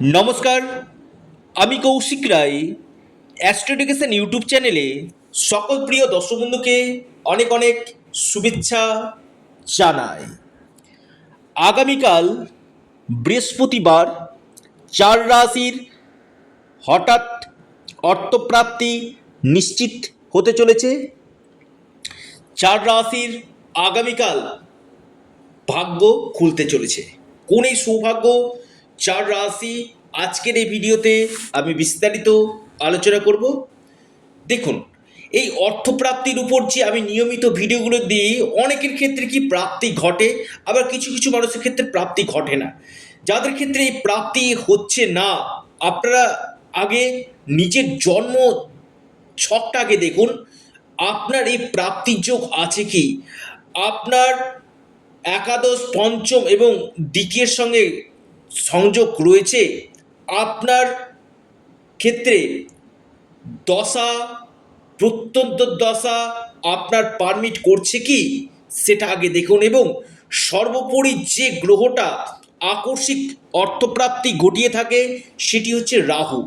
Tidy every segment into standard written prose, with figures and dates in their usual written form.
নমস্কার, আমি কৌশিক রায়। Astro education YouTube চ্যানেলে সকল প্রিয় দর্শক বন্ধুকে অনেক অনেক শুভেচ্ছা জানাই। আগামীকাল বৃহস্পতিবার 4 রাশির হঠাৎ অর্থপ্রাপ্তি নিশ্চিত হতে চলেছে। 4 রাশির আগামীকাল ভাগ্য খুলতে চলেছে। কোন এই সৌভাগ্য 4 রাশি, আজকের এই ভিডিওতে আমি বিস্তারিত আলোচনা করব। দেখুন, এই অর্থপ্রাপ্তির উপর যে আমি নিয়মিত ভিডিওগুলো দিই, অনেকের ক্ষেত্রে কি প্রাপ্তি ঘটে, আবার কিছু কিছু মানুষের ক্ষেত্রে প্রাপ্তি ঘটে না। যাদের ক্ষেত্রে এই প্রাপ্তি হচ্ছে না, আপনারা আগে নিজের জন্ম ছকটা আগে দেখুন, আপনার এই প্রাপ্তির যোগ আছে কি। আপনার একাদশ, পঞ্চম এবং দ্বিতীয়ের সঙ্গে সংযোগ রয়েছে। আপনার ক্ষেত্রে দশা, প্রত্যন্ত দশা আপনার পারমিট করছে কি, সেটা আগে দেখুন। এবং সর্বোপরি যে গ্রহটা আকস্মিক অর্থপ্রাপ্তি ঘটিয়ে থাকে সেটি হচ্ছে রাহু।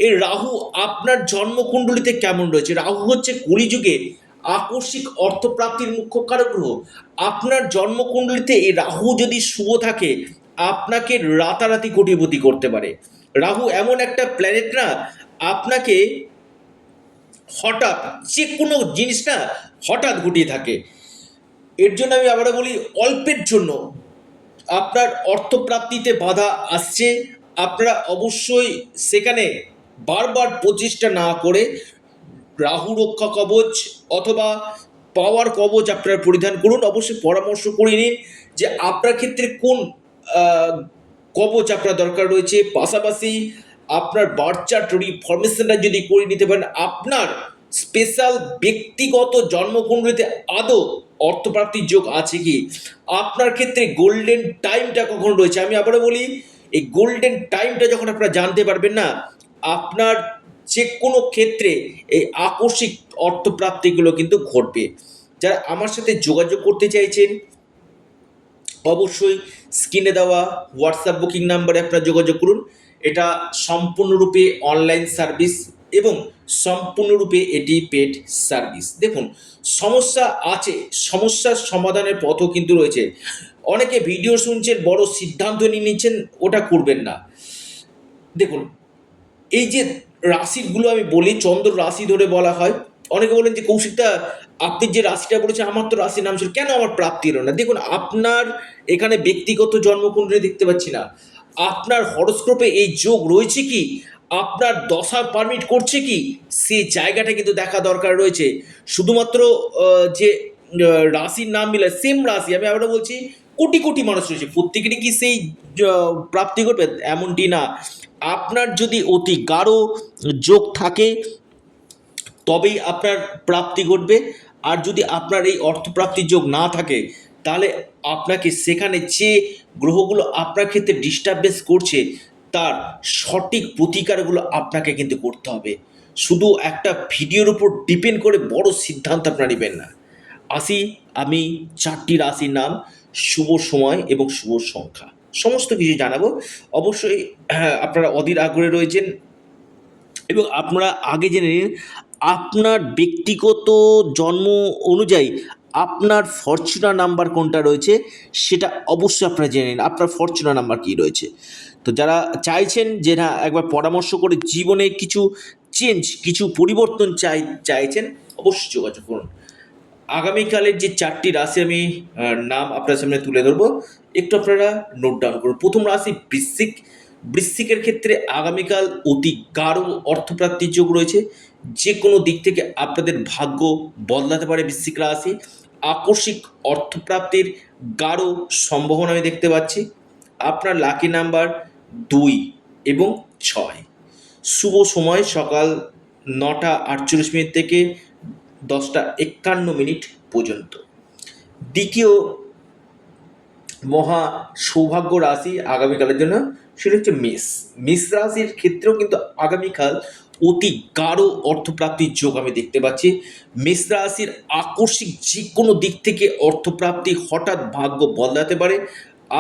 এই রাহু আপনার জন্মকুণ্ডলিতে কেমন রয়েছে? রাহু হচ্ছে কলিযুগে আকস্মিক অর্থপ্রাপ্তির মুখ্য কারক গ্রহ। আপনার জন্মকুণ্ডলিতে এই রাহু যদি শুভ থাকে, আপনাকে রাতারাতি কোটিপতি করতে পারে। রাহু এমন একটা প্ল্যানেট না, আপনাকে হঠাৎ যে কোনো জিনিস না হঠাৎ ঘটিয়ে থাকে। এর জন্য আমি আবারও বলি, অল্পের জন্য আপনার অর্থপ্রাপ্তিতে বাধা আসছে। আপনারা অবশ্যই সেখানে বারবার প্রচেষ্টা না করে রাহু রক্ষা কবচ অথবা পাওয়ার কবচ আপনারা পরিধান করুন। অবশ্যই পরামর্শ করে নিন যে আপনার ক্ষেত্রে কোন কবচ আপনার দরকার রয়েছে। পাশাপাশি আপনার বার্থ চার্ট রিফরমেশনটা যদি করে নিতে পারেন, আপনার স্পেশাল ব্যক্তিগত জন্মকুণ্ডলিতে আদৌ অর্থপ্রাপ্তির যোগ আছে কি, আপনার ক্ষেত্রে গোল্ডেন টাইমটা কখন রয়েছে। আমি আবারও বলি, এই গোল্ডেন টাইমটা যখন আপনারা জানতে পারবেন না, আপনার যে কোনো ক্ষেত্রে এই আকস্মিক অর্থপ্রাপ্তিগুলো কিন্তু ঘটবে। যারা আমার সাথে যোগাযোগ করতে চাইছেন, অবশ্যই স্ক্রিনে দেওয়া হোয়াটসঅ্যাপ বুকিং নাম্বারে আপনারা যোগাযোগ করুন। এটা সম্পূর্ণরূপে অনলাইন সার্ভিস এবং সম্পূর্ণরূপে এটি পেড সার্ভিস। দেখুন, সমস্যা আছে, সমস্যার সমাধানের পথও কিন্তু রয়েছে। অনেকে ভিডিও শুনছেন, বড় সিদ্ধান্ত নিয়ে নিচ্ছেন, ওটা করবেন না। দেখুন, এই যে রাশিগুলো আমি বলি, চন্দ্র রাশি ধরে বলা হয়। অনেকে বলেন যে কৌশিকদা, আপনি যে রাশিটা বলেছেন আমার তো রাশির নাম ছিল, কেন আমার প্রাপ্তি এলো না? দেখুন, আপনার এখানে ব্যক্তিগত জন্মকুণ্ডলী দেখতে পাচ্ছি না, আপনার হরোস্কোপে এই যোগ রয়েছে কি, আপনার দশা পারমিট করছে কি, সেই জায়গাটা কিন্তু দেখা দরকার রয়েছে। শুধুমাত্র যে রাশির নাম মিলে সেম রাশি, আমি আবারও বলছি, কোটি কোটি মানুষ রয়েছে, প্রত্যেকেরই কি সেই প্রাপ্তি করবে এমনটি না। আপনার যদি অতি গাঢ় যোগ থাকে তবেই আপনার প্রাপ্তি ঘটবে। আর যদি আপনার এই অর্থপ্রাপ্তির যোগ না থাকে, তাহলে আপনাকে সেখানে যে গ্রহগুলো আপনার ক্ষেত্রে ডিস্টার্বেন্স করছে তার সঠিক প্রতিকারগুলো আপনাকে কিন্তু করতে হবে। শুধু একটা ভিডিওর উপর ডিপেন্ড করে বড় সিদ্ধান্ত আপনারা নেবেন না। আসি আমি 4টি রাশির নাম, শুভ সময় এবং শুভ সংখ্যা, সমস্ত কিছু জানাবো। অবশ্যই আপনারা অধীর আগ্রহে রয়েছেন এবং আপনারা আগে জেনে নিন আপনার ব্যক্তিগত জন্ম অনুযায়ী আপনার ফরচুনার নাম্বার কোনটা রয়েছে, সেটা অবশ্যই আপনারা জেনে নিন আপনার ফরচুনার নাম্বার কী রয়েছে। তো যারা চাইছেন যে না একবার পরামর্শ করে জীবনে কিছু চেঞ্জ, কিছু পরিবর্তন চাইছেন, অবশ্যই যোগাযোগ করুন। আগামীকালের যে 4টি রাশি আমি নাম আপনার সামনে তুলে ধরবো, একটু আপনারা নোট ডাউন করুন। প্রথম রাশি বৃশ্চিক। বৃশ্চিকের ক্ষেত্রে আগামীকাল অতি গাঢ় অর্থপ্রাপ্তির যোগ রয়েছে। যে কোনো দিক থেকে আপনাদের ভাগ্য বদলাতে পারে বৃশ্চিক রাশি। আকস্মিক অর্থপ্রাপ্তির গাঢ় সম্ভাবনা আমি দেখতে পাচ্ছি। আপনার লাকি নাম্বার 2 এবং 6। শুভ সময় সকাল 9টা 48 মিনিট থেকে 10টা 51 মিনিট পর্যন্ত। দ্বিতীয় মহা সৌভাগ্য রাশি আগামীকালের জন্য সেটা হচ্ছে মেষ। মেষ রাশির ক্ষেত্রেও কিন্তু আগামীকাল অতি গাঢ় অর্থপ্রাপ্তির যোগ আমি দেখতে পাচ্ছি। মেষ রাশির আকস্মিক যে কোনো দিক থেকে অর্থপ্রাপ্তি হঠাৎ ভাগ্য বদলাতে পারে।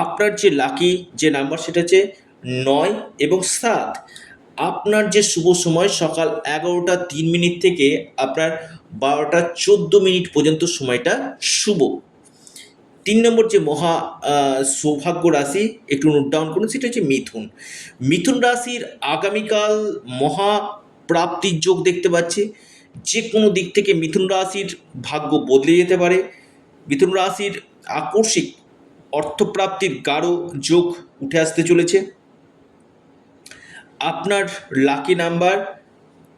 আপনার যে লাকি যে নাম্বার সেটা হচ্ছে 9 এবং 7। আপনার যে শুভ সময় সকাল 11টা 3 মিনিট থেকে আপনার 12টা 14 মিনিট পর্যন্ত সময়টা শুভ। 3 নম্বর যে মহা সৌভাগ্য রাশি একটু নোট ডাউন করুন, সেটা হচ্ছে মিথুন। মিথুন রাশির আগামীকাল মহা প্রাপ্তির যোগ দেখতে পাচ্ছি। যে কোনো দিক থেকে মিথুন রাশির ভাগ্য বদলে যেতে পারে। মিথুন রাশির আকস্মিক অর্থপ্রাপ্তির গাঢ় যোগ উঠে আসতে চলেছে। আপনার লাকি নাম্বার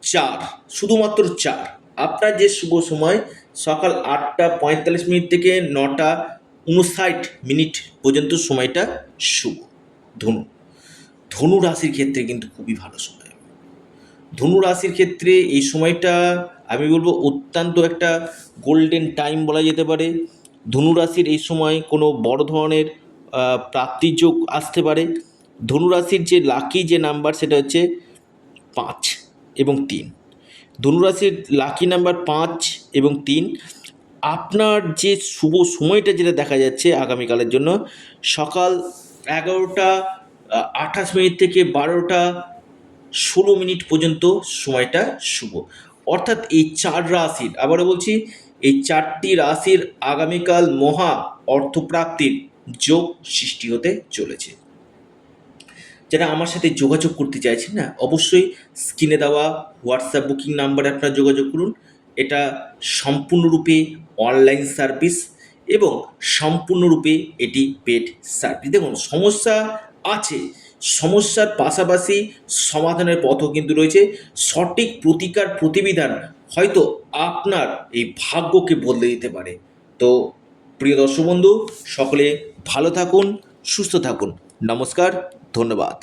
4, শুধুমাত্র 4। আপনার যে শুভ সময় সকাল 8টা 45 মিনিট থেকে 9টা 59 মিনিট পর্যন্ত সময়টা শুভ। ধনু ধনু রাশির ক্ষেত্রে কিন্তু খুবই ভালো সময়। ধনু রাশির ক্ষেত্রে এই সময়টা আমি বলবো অত্যন্ত একটা গোল্ডেন টাইম বলা যেতে পারে। ধনু রাশির এই সময় কোনো বড় ধরনের প্রাপ্তির যোগ আসতে পারে। ধনু রাশির যে লাকি যে নাম্বার সেটা হচ্ছে 5 এবং 3। ধনুরাশির লাকি নাম্বার 5 এবং 3। আপনার যে শুভ সময়টা যেটা দেখা যাচ্ছে আগামীকালের জন্য সকাল 11টা 28 মিনিট থেকে 12টা 16 মিনিট পর্যন্ত সময়টা শুভ। অর্থাৎ এই 4 রাশির, আবারও বলছি, এই 4টি রাশির আগামীকাল মহা অর্থপ্রাপ্তির যোগ সৃষ্টি হতে চলেছে। যারা আমার সাথে যোগাযোগ করতে চাইছেন না, অবশ্যই স্ক্রিনে দেওয়া হোয়াটসঅ্যাপ বুকিং নাম্বারে আপনারা যোগাযোগ করুন। এটা সম্পূর্ণরূপে অনলাইন সার্ভিস এবং সম্পূর্ণরূপে এটি পেড সার্ভিস। দেখুন, সমস্যা আছে, সমস্যার পাশাপাশি সমাধানের পথও কিন্তু রয়েছে। সঠিক প্রতিকার প্রতিবিধান হয়তো আপনার এই ভাগ্যকে বদলে দিতে পারে। তো প্রিয় দর্শক বন্ধু, সকলে ভালো থাকুন, সুস্থ থাকুন। নমস্কার, ধন্যবাদ।